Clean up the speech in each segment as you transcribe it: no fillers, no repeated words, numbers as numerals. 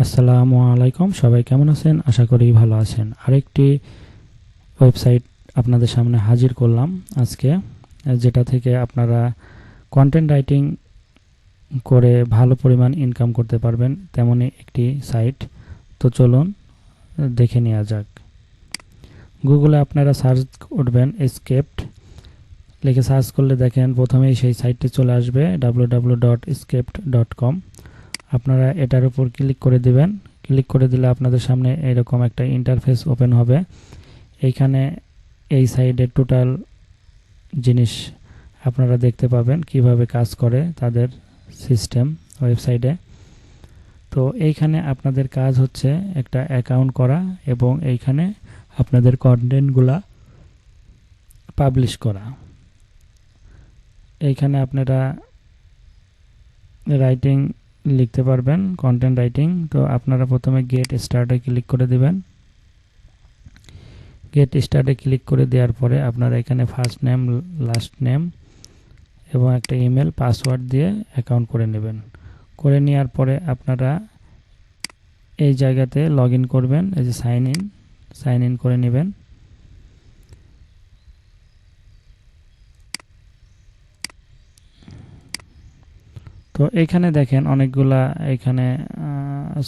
আসসালামু আলাইকুম, সবাই কেমন আছেন? আশা করি ভালো আছেন। আরেকটি ওয়েবসাইট আপনাদের সামনে হাজির করলাম আজকে, যেটা থেকে আপনারা কন্টেন্ট রাইটিং করে ভালো পরিমাণ ইনকাম করতে পারবেন, তেমনই একটি সাইট। তো চলুন দেখে নেওয়া যাক। গুগলে আপনারা সার্চ করবেন এসকেপ্ট, লিখে সার্চ করলে দেখেন প্রথমেই সেই সাইটটি চলে আসবে www.escaped.com। আপনারা এটার উপর ক্লিক করে দিবেন। ক্লিক করে দিলে আপনাদের সামনে এরকম একটা ইন্টারফেস ওপেন হবে। এইখানে এই সাইডে টোটাল জিনিস আপনারা দেখতে পাবেন, কিভাবে কাজ করে তাদের সিস্টেম ওয়েবসাইটে। তো এইখানে আপনাদের কাজ হচ্ছে একটা অ্যাকাউন্ট করা এবং এইখানে আপনাদের কন্টেন্টগুলা পাবলিশ করা। এইখানে আপনারা রাইটিং লিখতে পারবেন, কন্টেন্ট রাইটিং। তো আপনারা প্রথমে গেট স্টার্টে ক্লিক করে দিবেন। গেট স্টার্টে ক্লিক করে দেওয়ার পরে আপনারা এখানে ফার্স্ট নেম, লাস্ট নেম এবং একটা ইমেল পাসওয়ার্ড দিয়ে অ্যাকাউন্ট করে নেবেন। করে নেওয়ার পরে আপনারা এই জায়গাতে লগ ইন করবেন, এই যে সাইন ইন করে নেবেন। তো এইখানে দেখেন অনেকগুলা এখানে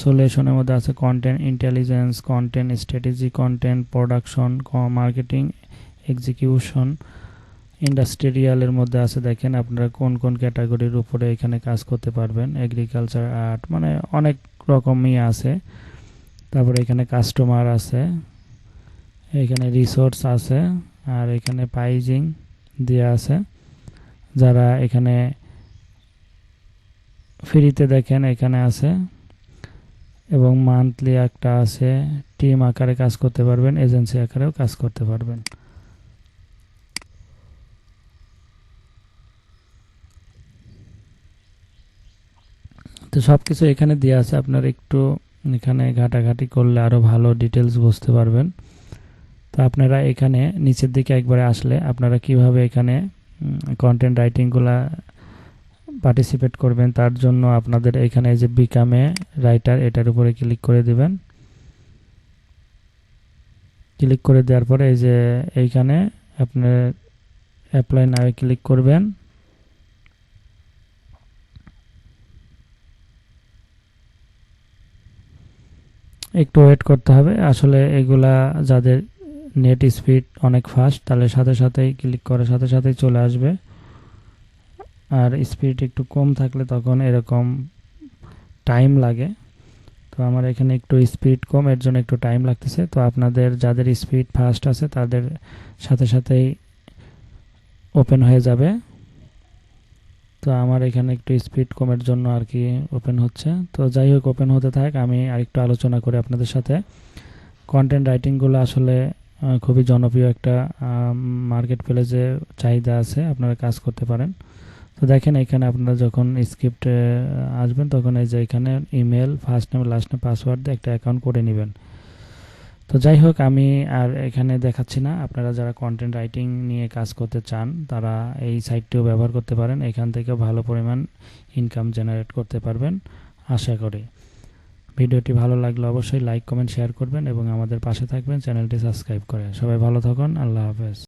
সলিউশনের মধ্যে আছে content intelligence, content strategy, content production, marketing, execution, ইন্ডাস্ট্রিয়ালের মধ্যে আছে। দেখেন আপনারা কোন কোন ক্যাটাগরির উপরে এখানে কাজ করতে পারবেন। এগ্রিকালচার, আর্ট, মানে অনেক রকমই আছে। তারপরে এখানে কাস্টমার আছে, এখানে রিসোর্স আছে, আর এখানে প্রাইজিং দেওয়া আছে। যারা এখানে ফ্রিতে দেখেন এখানে আছে, এবং মান্থলি একটা আছে। টিম আকারে কাজ করতে পারবেন, এজেন্সি আকারেও কাজ করতে পারবেন। তো সব কিছু এখানে দেওয়া আছে, আপনার একটু এখানে ঘাটাঘাটি করলে আরও ভালো ডিটেলস বুঝতে পারবেন। তো আপনারা এখানে নিচের দিকে একবারে আসলে আপনারা কিভাবে এখানে কন্টেন্ট রাইটিংগুলা পার্টিসিপেট করবেন, তার জন্য আপনাদের এখানে যে বিকামে রাইটার, এটার উপরে ক্লিক করে দিবেন। ক্লিক করে দেওয়ার পরে এই যে এইখানে আপনার অ্যাপ্লাই নাও ক্লিক করবেন। একটু ওয়েট করতে হবে, আসলে এগুলা যাদের নেট স্পিড অনেক ফাস্ট, তাহলে সাথে সাথেই ক্লিক করার সাথে সাথেই চলে আসবে। আর স্পিড একটু কম থাকলে তখন এরকম টাইম লাগে। তো আমার এখানে একটু স্পিড কম, এর জন্য একটু টাইম লাগতেছে। তো আপনাদের যাদের স্পিড ফাস্ট আছে তাদের সাথে সাথেই ওপেন হয়ে যাবে। তো আমার এখানে একটু স্পিড কমের জন্য আর কি ওপেন হচ্ছে। তো যাই হোক, ওপেন হতে থাক, আমি আরেকটু আলোচনা করি আপনাদের সাথে। কন্টেন্ট রাইটিংগুলো আসলে খুবই জনপ্রিয় একটা মার্কেট প্লেসে চাহিদা আছে, আপনারা কাজ করতে পারেন। তো দেখেন এখানে আপনারা যখন স্ক্রিপ্টে আসবেন তখন এই যে এখানে email, first name, last name, password দিয়ে একটা অ্যাকাউন্ট করে নেবেন। তো যাই হোক, আমি আর এখানে দেখাচ্ছি না। আপনারা যারা কন্টেন্ট রাইটিং নিয়ে কাজ করতে চান তারা এই সাইটটিও ব্যবহার করতে পারেন, এখান থেকে ভালো পরিমাণ ইনকাম জেনারেট করতে পারবেন আশা করি। ভিডিওটি ভালো লাগলে অবশ্যই লাইক, কমেন্ট, শেয়ার করবেন এবং আমাদের পাশে থাকবেন, চ্যানেলটি সাবস্ক্রাইব করে। সবাই ভালো থাকুন, আল্লাহ হাফেজ।